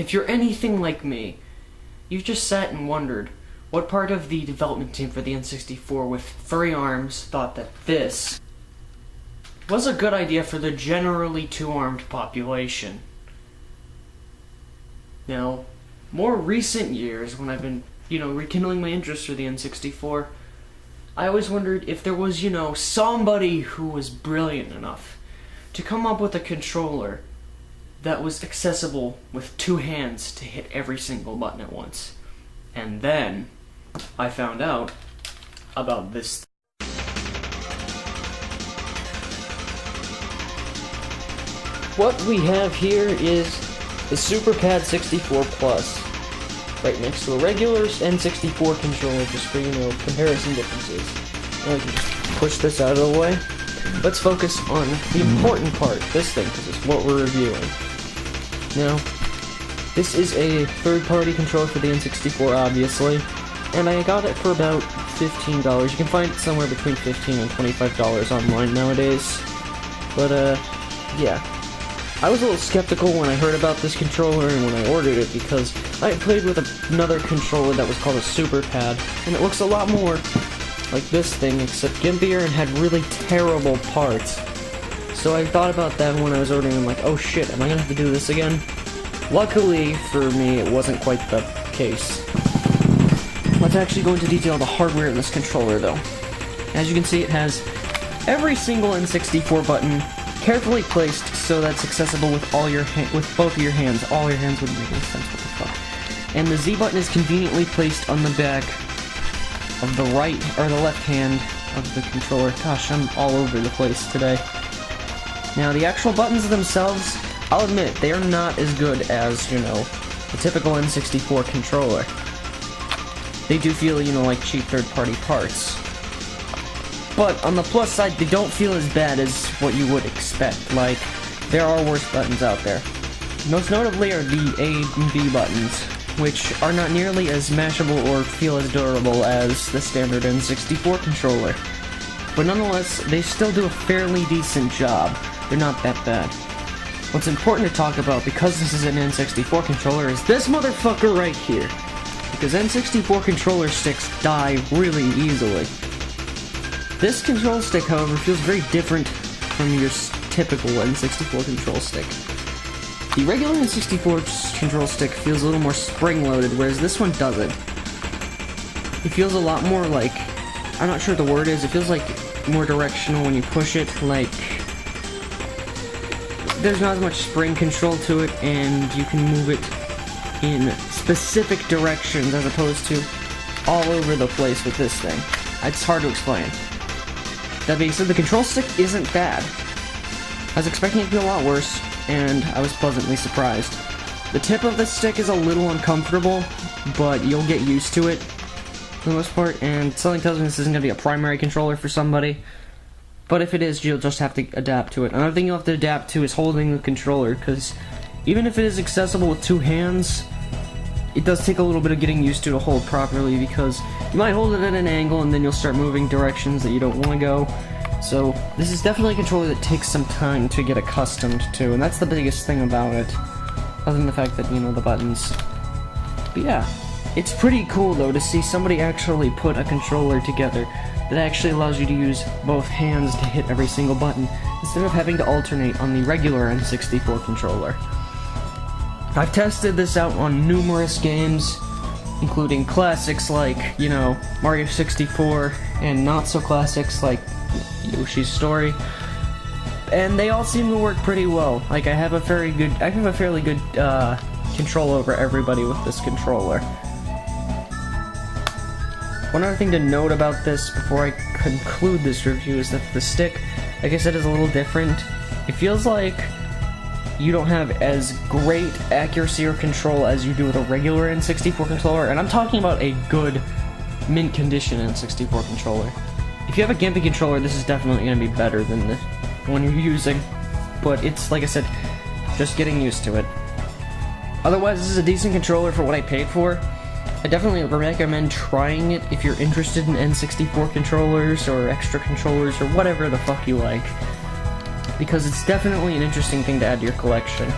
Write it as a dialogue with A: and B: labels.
A: If you're anything like me, you've just sat and wondered what part of the development team for the N64 with furry arms thought that this was a good idea for the generally two-armed population. Now, more recent years, when I've been, rekindling my interest for the N64, I always wondered if there was, somebody who was brilliant enough to come up with a controller that was accessible with two hands to hit every single button at once. And then I found out about this. What we have here is the SuperPad 64 Plus, right next to a regular N64 controller, just for, comparison differences. Now we can just push this out of the way. Let's focus on the important part, this thing, because it's what we're reviewing. Now, this is a third-party controller for the N64, obviously, and I got it for about $15. You can find it somewhere between $15 and $25 online nowadays. But, yeah. I was a little skeptical when I heard about this controller and when I ordered it, because I had played with another controller that was called a SuperPad, and it looks a lot more like this thing, except gimpier and had really terrible parts. So I thought about that when I was ordering. I'm like, oh shit, am I gonna have to do this again? Luckily for me, it wasn't quite the case. Let's actually go into detail the hardware in this controller, though. As you can see, it has every single N64 button carefully placed so that's accessible with with both of your hands. All your hands wouldn't make any sense. What the fuck? And the Z button is conveniently placed on the back of the right or the left hand of the controller. Gosh, I'm all over the place today. Now, the actual buttons themselves, I'll admit, they are not as good as, the typical N64 controller. They do feel, like cheap third-party parts. But on the plus side, they don't feel as bad as what you would expect. Like, there are worse buttons out there. Most notably are the A and B buttons, which are not nearly as mashable or feel as durable as the standard N64 controller. But nonetheless, they still do a fairly decent job. They're not that bad. What's important to talk about, because this is an N64 controller, is this motherfucker right here. Because N64 controller sticks die really easily. This control stick, however, feels very different from your typical N64 control stick. The regular N64 control stick feels a little more spring-loaded, whereas this one doesn't. It feels a lot more like, I'm not sure what the word is, it feels like more directional when you push it, like there's not as much spring control to it, and you can move it in specific directions as opposed to all over the place with this thing. It's hard to explain. That being said, the control stick isn't bad. I was expecting it to be a lot worse, and I was pleasantly surprised. The tip of the stick is a little uncomfortable, but you'll get used to it for the most part, and something tells me this isn't going to be a primary controller for somebody. But if it is, you'll just have to adapt to it. Another thing you'll have to adapt to is holding the controller, because even if it is accessible with two hands, it does take a little bit of getting used to hold properly, because you might hold it at an angle and then you'll start moving directions that you don't want to go. So this is definitely a controller that takes some time to get accustomed to, and that's the biggest thing about it, other than the fact that, the buttons. But yeah, it's pretty cool though to see somebody actually put a controller together that actually allows you to use both hands to hit every single button, instead of having to alternate on the regular N64 controller. I've tested this out on numerous games, including classics like, Mario 64, and not so classics like Yoshi's Story, and they all seem to work pretty well. Like, I have a fairly good control over everybody with this controller. One other thing to note about this before I conclude this review is that the stick, like I said, is a little different. It feels like you don't have as great accuracy or control as you do with a regular N64 controller, and I'm talking about a good, mint condition N64 controller. If you have a gimpy controller, this is definitely going to be better than the one you're using, but it's, like I said, just getting used to it. Otherwise, this is a decent controller for what I paid for. I definitely recommend trying it if you're interested in N64 controllers or extra controllers or whatever the fuck you like, because it's definitely an interesting thing to add to your collection.